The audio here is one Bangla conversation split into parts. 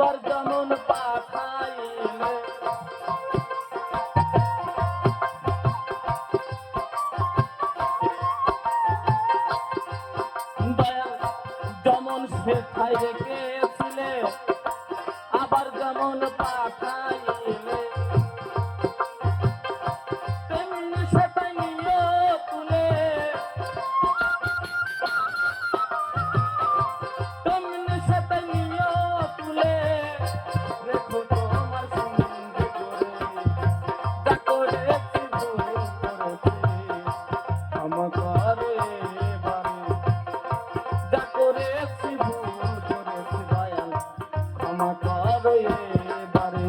আবার যেমন পাঠাইলে দয়াল যেমন সেথায় রেখেছিলে আবার যেমন পাঠাইলে তেমনি সেটাই নিয়ে তুলে তেমনি সেটাই নিয়ে তুলে রেখো তোমার সঙ্গে করে যা করেছি ভুল করেছি ক্ষমা করো এবারে যা করেছি ভুল করেছি দয়াল ক্ষমা করো এবারে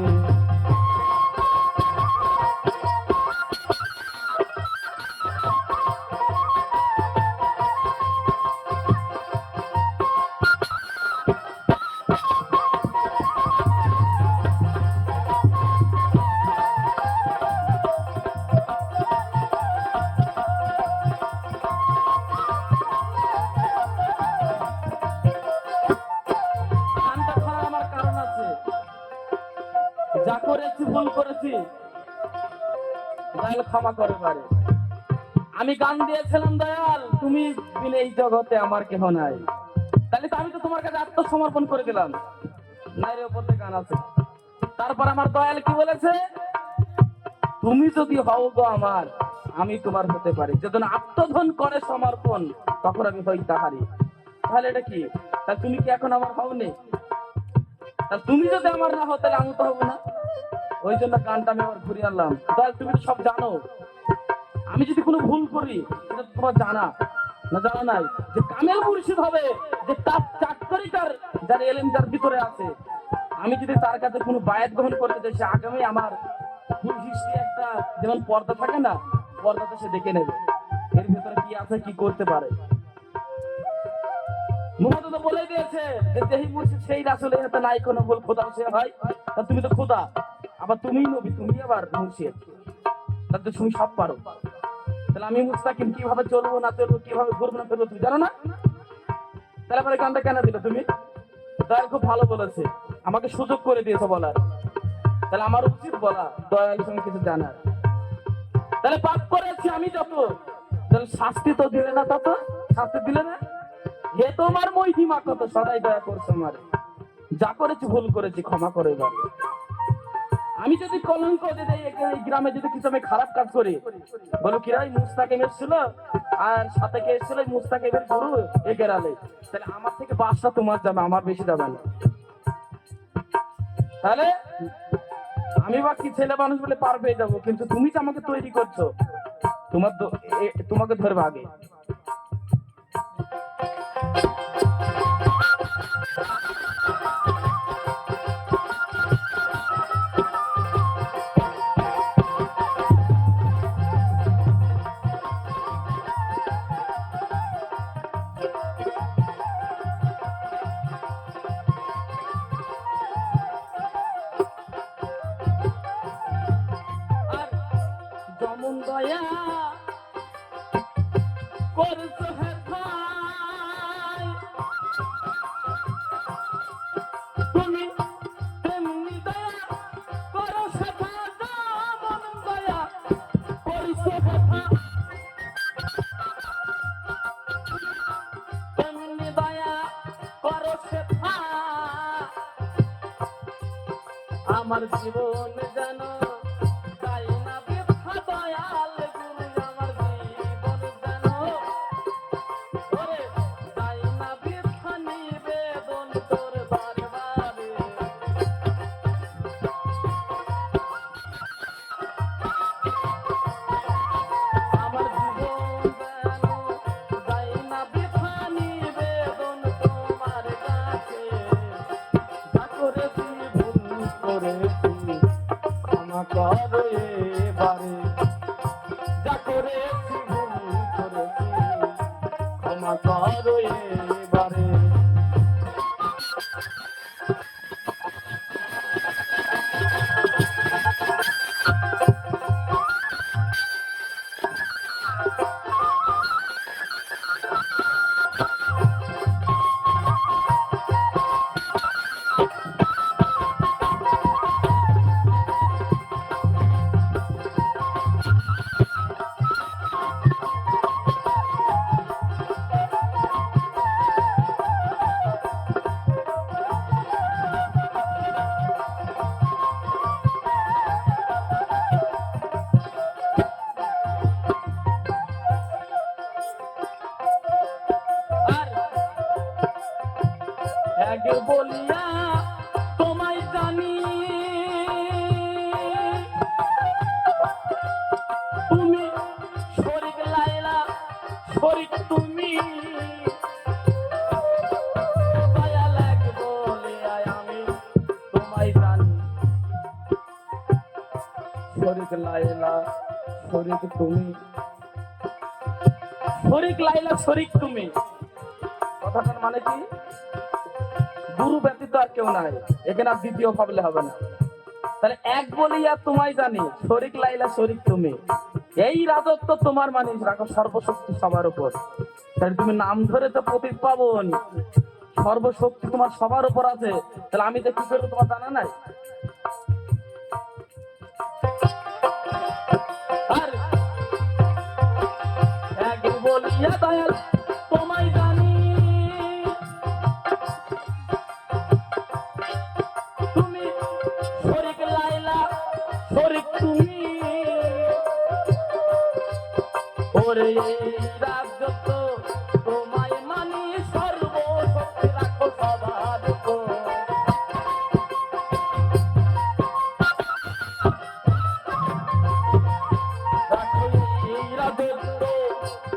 গানটা করার আমার কারণ আছে যা করেছি ভুল করেছি দয়াল ক্ষমা করে পারে আমি গান দিয়েছিলাম দয়াল তুমি বিনে এই জগতে আমার কেহ নাই তাহলে তো আমি তো তোমার কাছে আত্মসমর্পণ করে দিলাম নাইরে ওপরে গান আছে তারপর আমার দয়াল কি বলেছে তুমি যদি হও গো আমার আমি তোমার হতে পারি যখন আত্মধন করে সমর্পণ তখন আমি হই তাহারি তাহলে এটা কি তাহলে তুমি কি এখন আমার হওনি তাহলে তুমি যদি আমার না হও তাহলে আমি তো হবো না ওই জন্য গানটা আমি আবার ঘুরিয়ে আনলাম তাহলে তুমি তো সব জানো আমি যদি কোনো ভুল করি সেটা তো তোমার জানা না জানা নাই যে কামেল মুর্শিদ হবে যে তার চাকরিটার যার এলেম যার ভিতরে আছে আমি যদি তার কাছে কোনো বায়াত গ্রহণ করতে চাই সে আগামী আমার ভুল হিস্ট্রি একটা যেমন পর্দা থাকে না পর্দাতে সে দেখে নেবে এর ভিতরে কি আছে কি করতে পারে মুহাম্মদ তো বলে দিয়েছে যে যেই মুর্শিদ সেই রাসূল এতে নাই কোনো ভুল খোদা সে হয় তা তুমি তো খোদা আবার তুমিই নবী তুমি আবার মুর্শিদ তাতে তুমি সব পারো তাহলে আমি মুস্তাকিম কিভাবে চলবো না চলবো কিভাবে ঘুরবো না ফিরবো তুমি জানো না তাহলে পরে গানটা কেন দিল তুমি দয়াল খুব ভালো বলেছে আমাকে সুযোগ করে দিয়েছে বলার তাহলে আমার উচিত বলা দয়াল সঙ্গে কিছু জানার তাহলে পাপ করেছি আমি যত তাহলে শাস্তি তো দিলে না তত শাস্তি দিলে না হে তোমার মহিমা কত সদাই দয়া করছো আমারে যা করেছি ভুল করেছি ক্ষমা করে দাও আমি যদি কলঙ্ক দিয়ে এই গ্রামে যদি কিছু আমি খারাপ কাজ করি বলো কিরা মুস্তাকিম এসেছিল আর সাথে কে এসেছিল মুস্তাকিমের গুরু এ গেরালে তাহলে আমার থেকে বাসটা তোমার যাবে আমার বেশি যাবে না তাহলে আমি বা কি ছেলে মানুষ বলে পার পেয়ে যাবো কিন্তু তুমি যে আমাকে তৈরি করছো তোমাকে ধরবে আগে যেমন দয়া করছো হে ভাই তুমি তেমনি দয়া করো সেটা যেমন দয়া করছো হে ভাই তেমনি দয়া করো সেটা আমার জীবন যেন ক্ষমা করো এবারে যা করেছি ভুল করেছি ক্ষমা করো এবারে শরীক লাইলা শরীক তুমি, শরীক লাইলা শরীক তুমি, কথাটার মানে কি? গুরু ব্যতীত আর কেউ নাই, এখানে আর দ্বিতীয় ভাবলে হবে না। তাহলে এক বলিয়া তোমায় জানি, শরীক লাইলা শরীক তুমি, এই রাজত্ব তোমার মানে রাখো সর্বশক্তি সবার উপর। তাহলে তুমি নাম ধরে তো প্রতীক পাবন, সর্বশক্তি তোমার সবার উপর আছে, তাহলে আমি তো কি করবো তোমার জানা নাই? আর এক বলিয়া দয়াল তোমায় জানি, তুমি শরীক লাইলা শরীক তুমি, ওরে রাজত্ব তোমায় মানি, সর্বশক্তি রাখো সবার উপর।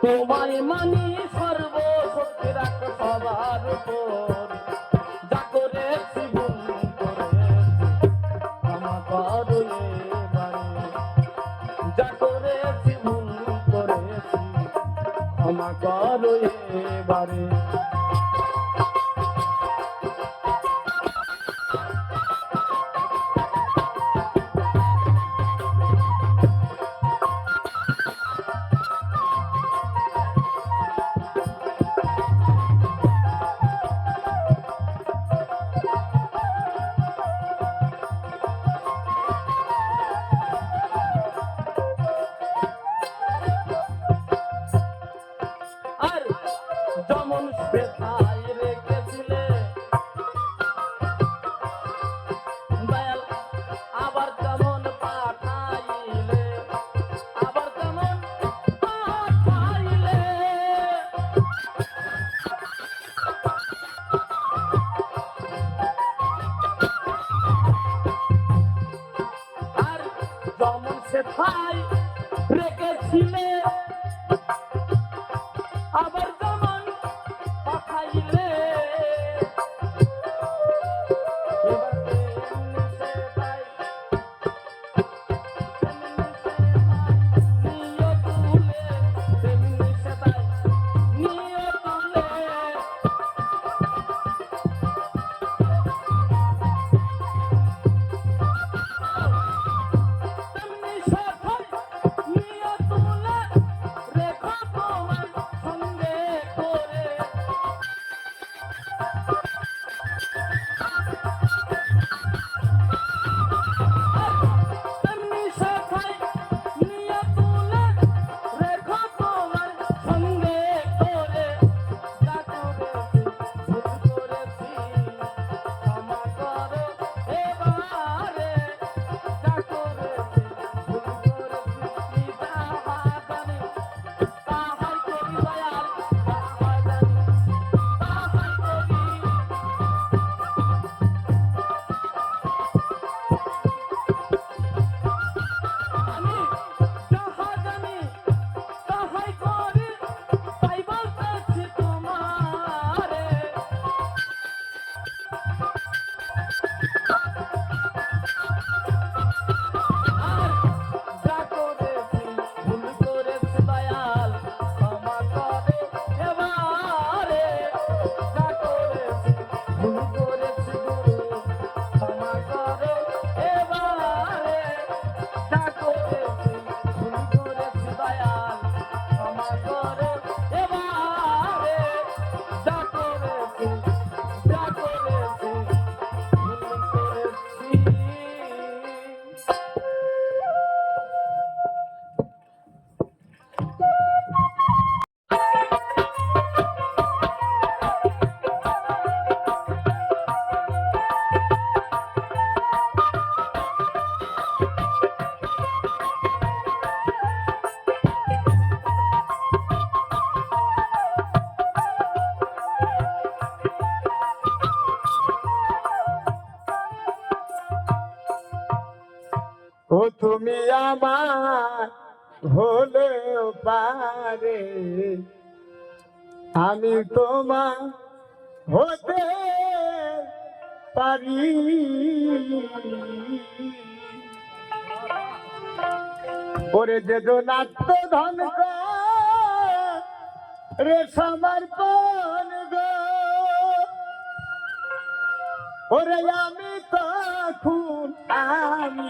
তোমায় মানি, সর্বশক্তি রাখো সবার উপর। যা করেছি ভুল করেছি ক্ষমা করো এবারে, যা করেছি ভুল করেছি ক্ষমা করো এবারে। আর যেমন বেথায় রেখেছিলে দয়াল, আবার তেমন পাঠাইলে, আবার তেমন পাঠাইলে। আর যেমন সেথায় রেখেছিলে, আবার যেমন পাঠাইলে। এবার তেমনি সেথায় নিয়ে তুলে, তেমনি সেথায় নিয়ে তুলে। তেমনি সেথায় নিয়ে তুলে রেখো তোমার সঙ্গে করে। তেমনি সেথায় নিয়ে তুলে রেখো তোমার সঙ্গে করে। যা করেছি ভুল করেছি ক্ষমা করো এবারে, যা করেছি ভুল করেছি যাহা জানি তাহাই করি দয়াল, যাহা জানি তাহাই করি। আমি যাহা জানি তাহাই করি, তাই বলতেছি তোমারে। আর যা করেছি ভুল করেছি দয়াল, ক্ষমা করো এবারে, যা করেছি ভুল করেছি গুরু ক্ষমা করো এবারে, যা করেছি ভুল করেছি দয়াল ক্ষমা করো এবারে, যা করেছি ভুল করেছি। ও তুমি আমার হলে পারে, আমি তোমার হতে পারি। ওরে যে নাট্য ধন রে সমর্পণ গো ওরে আমি তখন আমি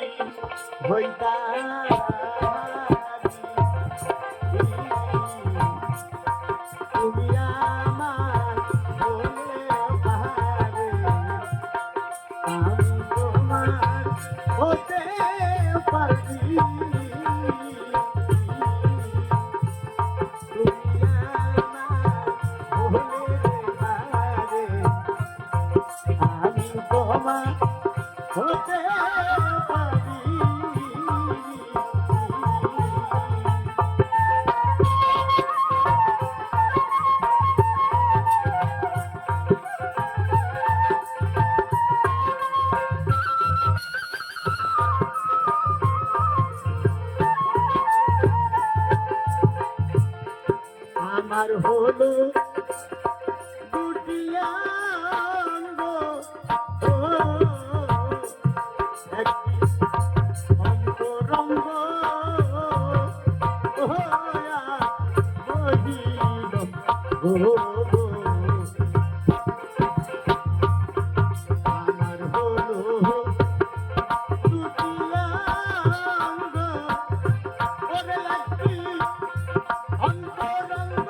তুমি আমার বলে পারে আমি তোমার হতে পারি আমি তোমার হতে পারি আমার হলো দুটি অঙ্গ ও, একটি অন্তরঙ্গ হইয়া বহিল গো। আমার হলো দুটি অঙ্গ ওরে একটি অন্তরঙ্গ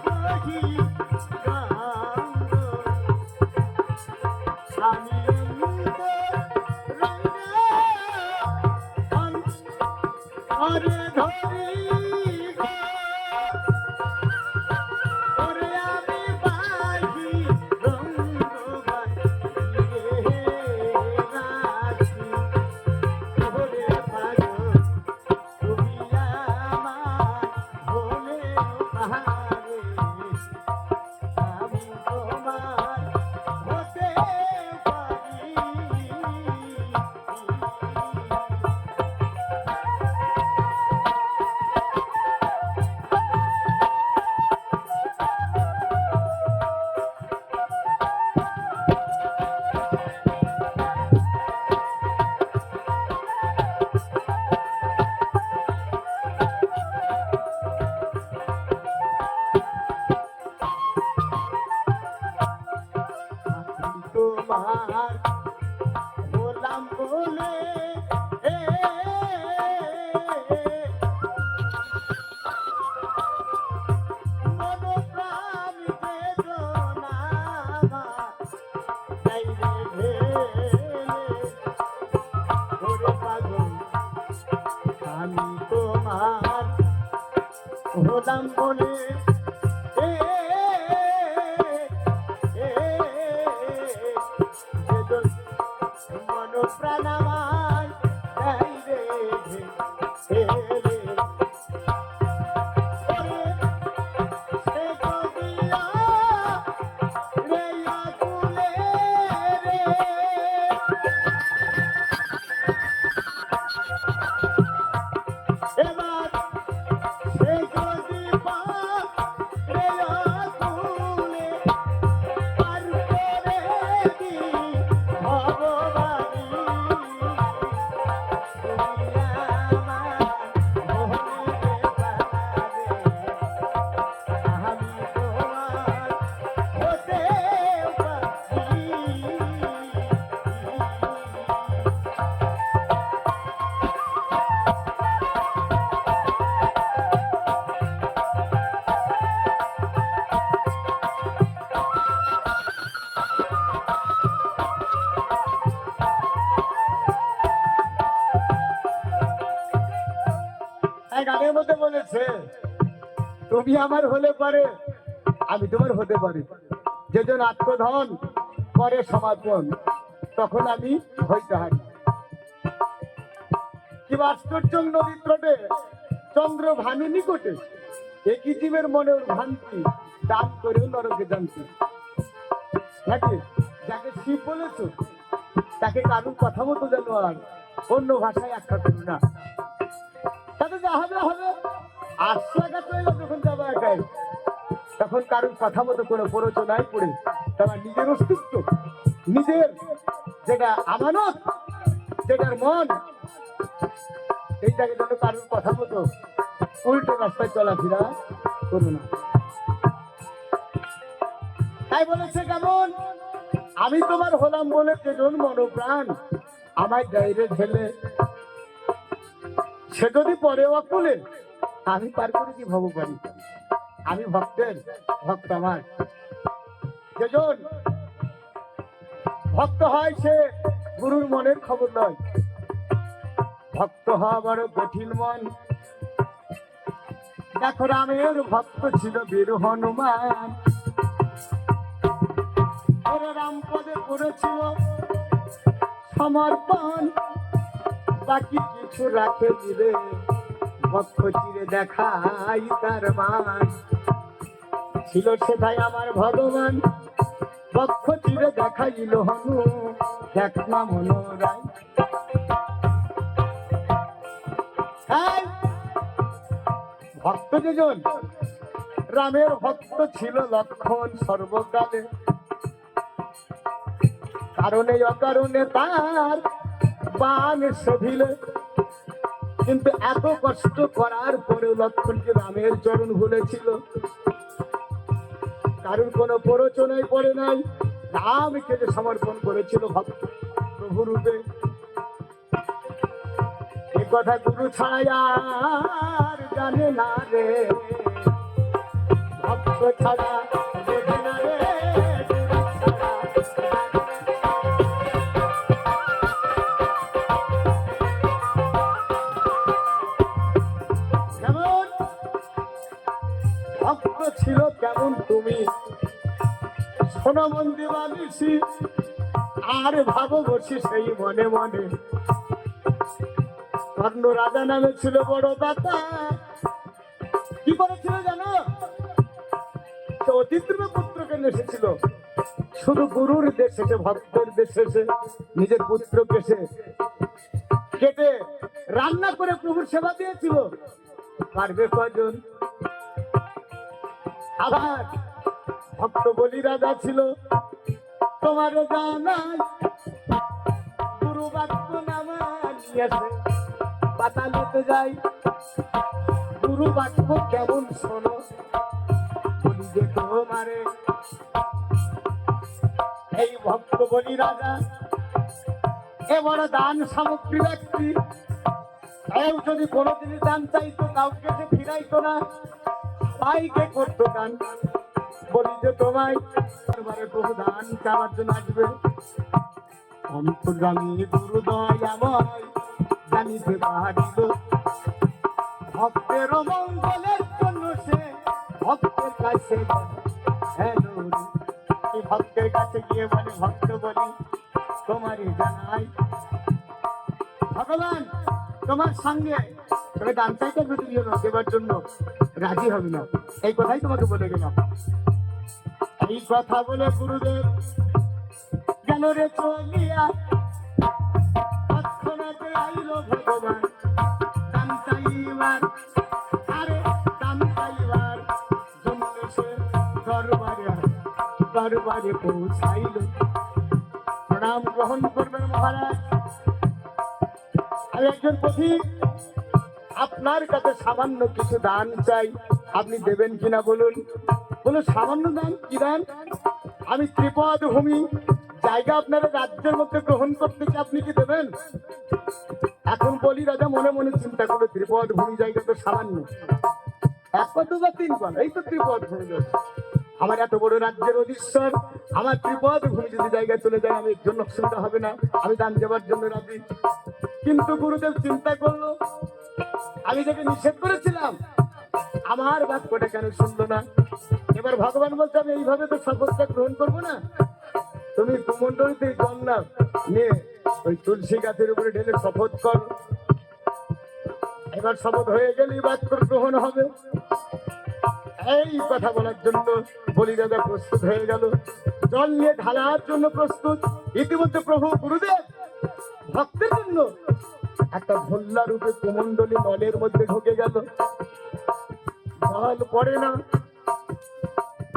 বহিল আমি অরে ধরি ওরে আমি বাজি রঙ্গ বাজিয়ে রাখি ওরে পাগল তুমি আমার বলে পাহাড়ে আমি তোমার হতে পারি তোমার গোলাম বলে মন প্রাণ বেদনা তাই রে ওরে পাগল আমি তোমার গোলাম বলে মন প্রাণ আমার তাই রে এবার সে যদি পা রে আকুলে পার করে দি ভগবানী তুমি আমার মোহনে পারে আমি তোমার হতে পারি এক গানের মধ্যে বলেছে তুমি আমার হলে পারে আমি তোমার হতে পারি যেজন আত্মধন করে সমর্পণ তখন আমি হইতে হারি কি আশ্চর্য নদী তটে চন্দ্র ভানু নিকটে একই জীবের মনের ভ্রান্তি দান করেও নরকে জানতি নাকি যাকে শিব বলেছ তাকে কারুর কথা মতো যেন আর অন্য ভাষায় আখ্যা করো না তাতে যা হবে হবে আশ্রাঘাত হইল যখন যাবো একাই তখন কারুর কথা মতো কোনো প্ররোচনায় পড়ে তোমার নিজের অস্তিত্ব নিজের যেটা আমানত যেটার মন এইটাকে যেন কারোর কথা মতো উল্টো রাস্তায় চলাফেরা করো না। তাই বলেছে কেমন, আমি তোমার হলাম বলে যেজন মনোপ্রাণ আমায় গাইরে ঢেলে, সে যদি পরে অকুলে আমি পার করে কি ভব পারি। আমি ভক্তের ভক্ত, আমার যেজন ভক্ত হয় সে গুরুর মনের খবর নয়। ভক্ত হওয়া বড় কঠিন মন। দেখো রামের ভক্ত ছিল বীর হনুমান, ওরে রাম পদে করেছিল সমর্পণ, বাকি কিছু রাখে দিলে বক্ষ চিরে দেখাই তার মান। ছিল সেটাই আমার ভগবান, বক্ষ চিরে দেখাইল হনু, দেখ না মনোরায়। ভক্ত যেজন রামের ভক্ত ছিল লক্ষণ সর্বকালে, কারণে অকারণে তার বান শোভিল। কিন্তু এত কষ্ট করার পরেও লক্ষণ যে রামের চরণ ভুলেছিল, কারোর কোনো প্ররোচনায় পড়ে নাই, রামকে যে সমর্পণ করেছিল ভক্ত প্রভু রূপে। এ কথা গুরু ছাড়াই আর জানে না রে, ভক্ত ছাড়া বোঝে না রে। কেমন ভক্ত ছিল কেমন তুমি, শোনো মন্দির বানিয়েছি আর ভাবো বসি সেই মনে মনে। কর্ণ রাজা নামে ছিল বড় দাতা, কি করেছিল জানো, সে অতিদ্রুম পুত্রকে নেশেছিল। শুধু গুরুর দেশে, সে ভক্তের দেশে সে নিজের পুত্রকে সে কেটে রান্না করে প্রভুর সেবা দিয়েছিল। পারবে কজন? আবার ভক্ত বলি রাজা ছিল, তোমার জানাই গুরু বাক্য নামা নিয়েছে পাতালেতে যাই। গুরু বাক্য কেমন শোনো, বলি যে তোমারে। এই ভক্ত বলি রাজা এ বড় দান সামগ্রী ব্যক্তি, কেউ যদি কোনোদিনই দান চাইতো কাউকে সে ফিরাইতো না, সবাইকে করতো দান। বলি যে তোমায় এবারে প্রভু দান চাওয়ার জন্য আসবে। অন্তর্গামী গুরুদয় আমায় জানিতে পারিল, ভক্তের মঙ্গলের জন্য সে ভক্তের কাছে হ্যালো, এই ভক্তের কাছে গিয়ে বলে ভক্ত বলি তোমারই জানাই, ভগবান তোমার সঙ্গে তবে দান চাইতে দেবার জন্য রাজি হবে না, এই কথাই তোমাকে বলে গেলাম। এই কথা বলে গুরুদেব গেল রে চলিয়া, তৎক্ষণাতে আইল ভগবান দান চাইবার। আরে দান চাইবার জন্য সে দরবারে পৌঁছাইল। প্রণাম গ্রহণ করবেন মহারাজ, আমি একজন পথিক, আপনার কাছে সামান্য কিছু দান চাই, আপনি দেবেন কিনা বলুন। বলো সামান্য দান, কি দান? আমি ত্রিপদ ভূমি জায়গা আপনারা রাজ্যের মধ্যে গ্রহণ করতেছি, আপনি কি দেবেন? এখন বলি রাজা মনে মনে চিন্তা করে, ত্রিপদ ভূমি জায়গা তো সামান্য, এক পদ বা তিন পদ, এই তো ত্রিপদ ভূমি। আমার এত বড় রাজ্যের অধীশ্বর, আমার ত্রিপদ ভূমি যদি জায়গায় চলে যায় আমি জন্য অসুবিধা হবে না, আমি দান দেওয়ার জন্য রাজি। কিন্তু গুরুদেব চিন্তা করলো, আমি যাকে নিষেধ করেছিলাম আমার বাক্যটা কেন শুনলো না। এবার ভগবান বলছে আমি এইভাবে তো শপথটা গ্রহণ করবো না, তুমি কুমন্ডলীতে জল না নিয়ে ওই তুলসী গাছের উপরে ঢেলে শপথ কর। এবার শপথ হয়ে গেলেই বাক্য গ্রহণ হবে। এই কথা বলার জন্য বলি রাজা প্রস্তুত হয়ে গেল, জল নিয়ে ঢালার জন্য প্রস্তুত। ইতিমধ্যে প্রভু গুরুদেব ভক্তের জন্য একটা ভোল্লা রূপে কুমন্ডলী নলের মধ্যে ঢুকে গেল। জল পড়ে না,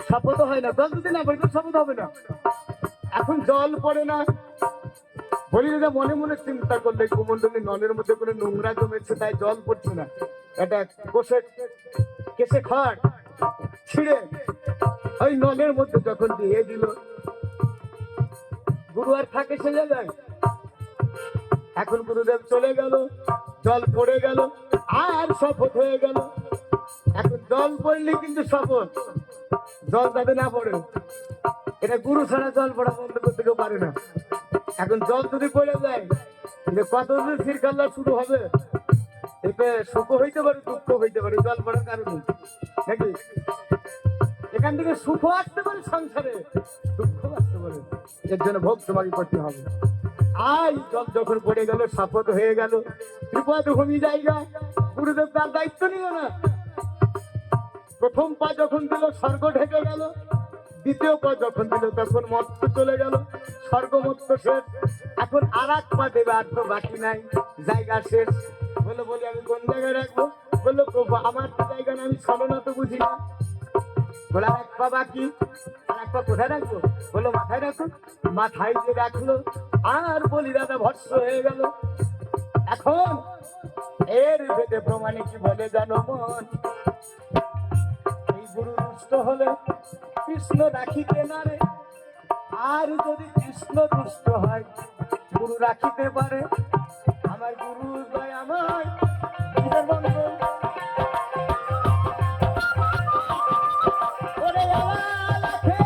শপথ হয় না, জল যদি না পড়ে শপথ হবে না। এখন জল পড়ে না, বলি দাদা মনে মনে চিন্তা করলে কুমন্ডলী নলের মধ্যে কোনো নোংরা জমেছে তাই জল পড়ছে না, এটা কেসে খড় ছিঁড়ে ওই নলের মধ্যে যখন দিয়ে দিল, গুরু আর থাকে সে জায়গায়। এখন গুরুদেব চলে গেল, জল পড়ে গেল, আর শপথ হয়ে গেল। এখন জল পড়লে কিন্তু শপথ, জল যাতে না পড়ে, এটা গুরু ছাড়া জল পড়া বন্ধ করতে কেউ পারে না। এখন জল যদি পড়ে যায়, কতদিন ফিরকাল্লা শুরু হবে, এতে সুখ হইতে পারে, দুঃখ হইতে পারে জল পড়ার কারণে, নাকি? এখান থেকে সুখ আসতে পারে সংসারে, দুঃখ আসতে পারে, এর জন্য ভোগ তোমাকে করতে হবে। আই জল যখন পড়ে গেল, শপথ হয়ে গেল, ত্রিপদ ভূমি জায়গা, গুরুদেব তার দায়িত্ব নিল না। প্রথম পা যখন দিল স্বর্গ ঢেকে গেল, দ্বিতীয় পা যখন দিল তখন মত্ত চলে গেল, স্বর্গ মত্ত শেষ। এখন আর এক পা দেবে, আর তো বাকি নাই, জায়গা শেষ। বলে বলি আমি কোন জায়গায় রাখবো? বললো প্রভু আমার তো জায়গা না, আমি ছলনা তো বুঝি না। বলে আর এক পা বাকি, আর এক পা কোথায় রাখবো? বললো মাথায় রাখো। মাথায় যে রাখলো, আর বলি দাদা ভস্ম হয়ে গেল। এখন এর ভেদে প্রমাণে কি বলে জানো মন? এই গুরু দুষ্ট হলে কৃষ্ণ রাখিতে না রে, আর যদি কৃষ্ণ দুষ্ট হয় গুরু রাখিতে পারে। আমার গুরু দয় আমার নিজের বন্ধু, ওরে আমার লাখে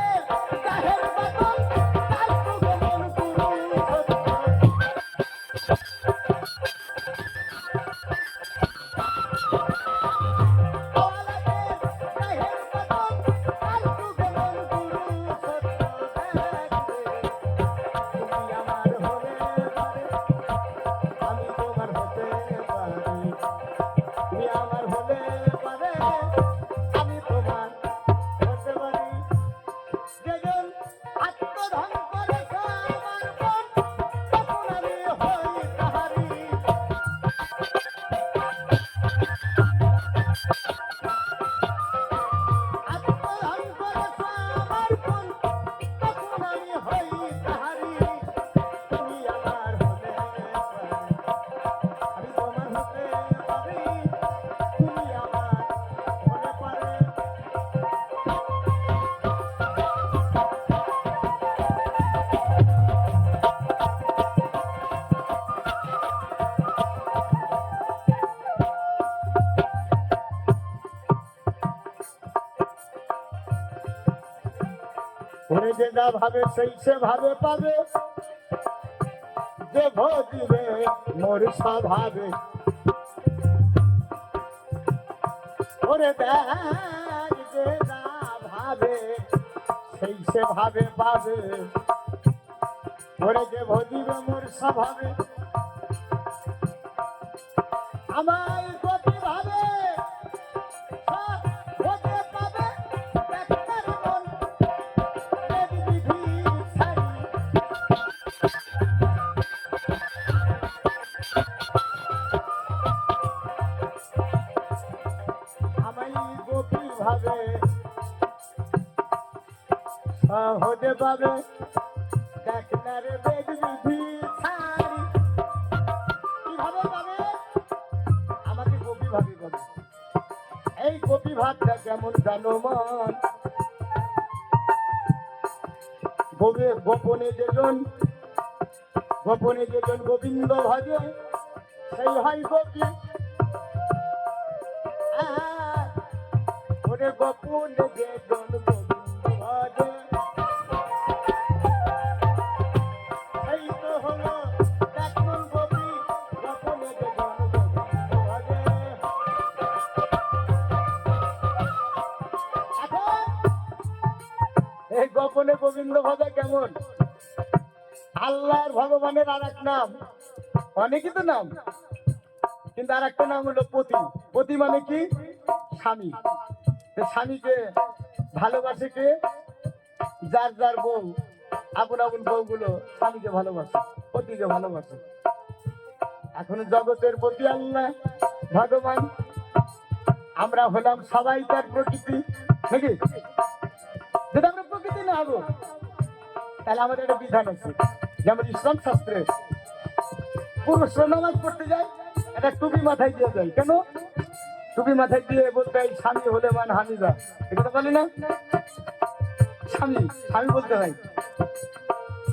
কাহের বাদল, কাল তো গমন গুরু সত্য। ওরে যে যা ভাবে সেই সে ভাবে পাবে, যে ভজিবে মোর স্বভাবে। ওরে দেখ যে যা ভাবে সেই সে ভাবে পাবে, ওরে যে ভজিবে মোর স্বভাবে। আমার গতি ভাবে সব হতে পাবে, ডাক্তার মন বেদ বিধি ছাড়ি। আমায় গোপী ভাবে সহজে পাবে, ডাক্তার বেদ বিধি ছাড়ি। কিভাবে পাবে? আমাকে গোপী ভাবে পাবে। এই গোপী ভাবটা কেমন জানো মন? গোপনে যেজন গোবিন্দ ভজে সেই হয় গোপী। ওরে গোপনে যেজন গোবিন্দ ভজে সেই তো হলো দেখুন গোপী। গোপনে যেজন গোবিন্দ ভজে। এখন এই গোপনে গোবিন্দ ভজা কেমন? আল্লাহর ভগবানের আর এক নাম, অনেকই তো নাম, কিন্তু আর একটা নাম হলো পতি। পতি মানে কি? স্বামী। স্বামীকে ভালোবাসে কে? যার যার বউ, আপন আপন বউগুলো স্বামীকে ভালোবাসে, পতিকে ভালোবাসে। এখন জগতের প্রতি আল্লাহ ভগবান, আমরা হলাম সবাই তার প্রকৃতি, নাকি? যদি আমরা প্রকৃতি না হবো তাহলে আমাদের একটা বিধান আছে, যেমন ইসলাম শাস্ত্রে পুরুষরা নামাজ পড়তে যায়, একটা টুপি মাথায় দিয়ে যায়। কেন? টুপি মাথায় দিয়ে বলতে হয় স্বামী হলে মান হামিদা, এটা বলি না? স্বামী স্বামী বলতে হয়।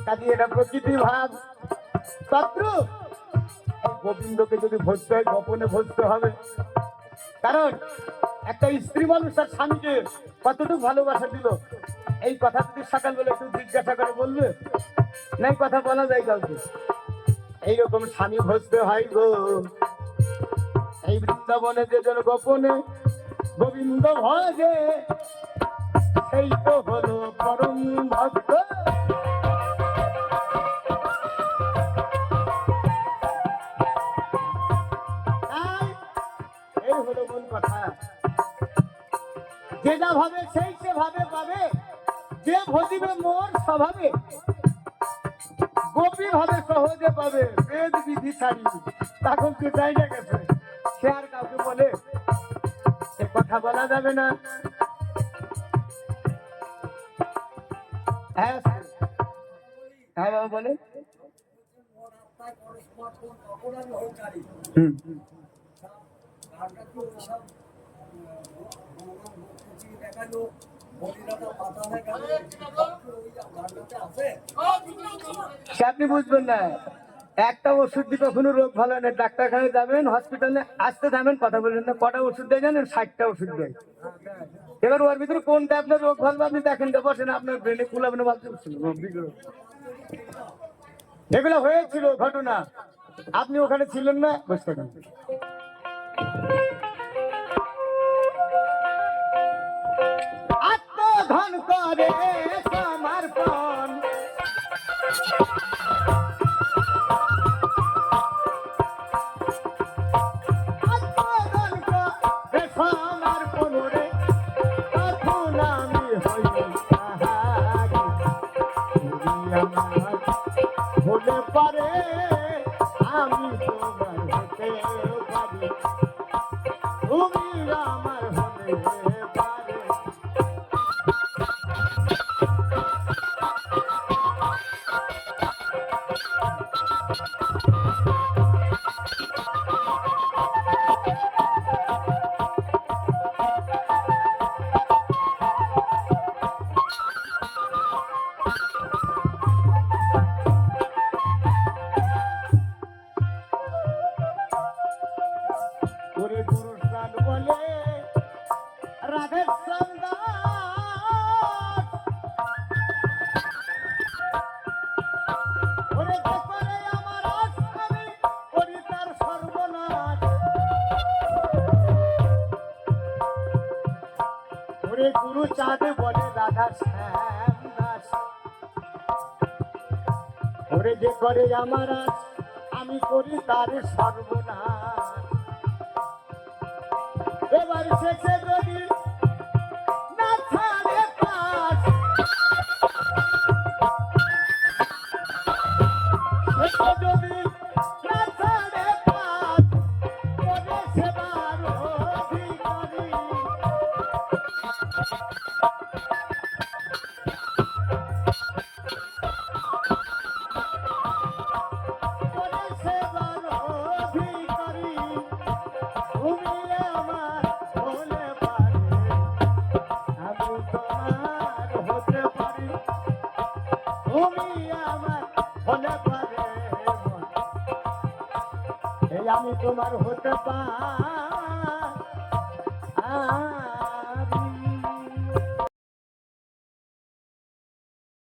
কাজে এটা প্রকৃতি ভাব পাত্র। গোবিন্দকে যদি ভজতে হয় গোপনে ভজতে হবে, কারণ একটা স্ত্রী মানুষ তার স্বামীকে কতটুকু ভালোবাসা দিল, এই কথা যদি সকালবেলা একটু জিজ্ঞাসা করে বলবে নাই, কথা বলা যায় কাউকে। এইরকম স্বামী ভজতে হয় গো। এই বৃন্দাবনে যে জন গোপনে গোবিন্দ ভজে, সেই তো হলো পরম ভক্ত। এই হলো মূল কথা। যে যা ভাবে সেই সে ভাবে পাবে, যে ভজিবে মোর স্বভাবে, গোপী ভাবে সহজে পাবে, বেদ বিধি ছাড়ি। তখন তো যাই না গেছে, সে আর কাউকে বলে সে কথা বলা যাবে না। হ্যাঁ হ্যাঁ বাবা বলে। হুম সে আপনি বুঝবেন না। একটা ওষুধ দিয়ে কখনো রোগ ভালো হয় না। ডাক্তারখানায় যাবেন, হসপিটালে আসতে যাবেন, কথা বলবেন না। কটা ওষুধ দেয় জানেন? 60টা ওষুধ দেয়। এবার ওর ভিতরে কোনটা আপনার রোগ ভালো আপনি দেখেন তো, বসেন, আপনার ব্রেনে কুলাবেন ভাবছেন। এগুলো হয়েছিল ঘটনা, আপনি ওখানে ছিলেন না, বসে থাকেন। আত্মধন করে সমর্পণ, আত্মধন করে সমর্পণ রে, তখন আমি হই তাহারি। তুমি আমার হলে পারে, আমি তোমার হতে পারি। তুমি আমার হলে পারে। ওরে গুরু স্নান বলে রাধে সন্ধ্যা, ওরে দেখরে আমার আস্থানে করি তার সর্বনাশ। ওরে গুরু চাঁদ বলে রাধা শ্যাম দাস, ওরে যে করে আমার আস, আমি করি তার সর্বনাশ। এবার শেষে যদি না ছাড়ে পাশ, শেষে যদি না ছাড়ে পাশ, ওরে সেবার অধিকারী। ওরে সেবার অধিকারী, তুমি আমার হলে পারে, আমি তোমার হতে পারি। তুমি আমার হলে পারে, এই আমি তোমার হতে পারি।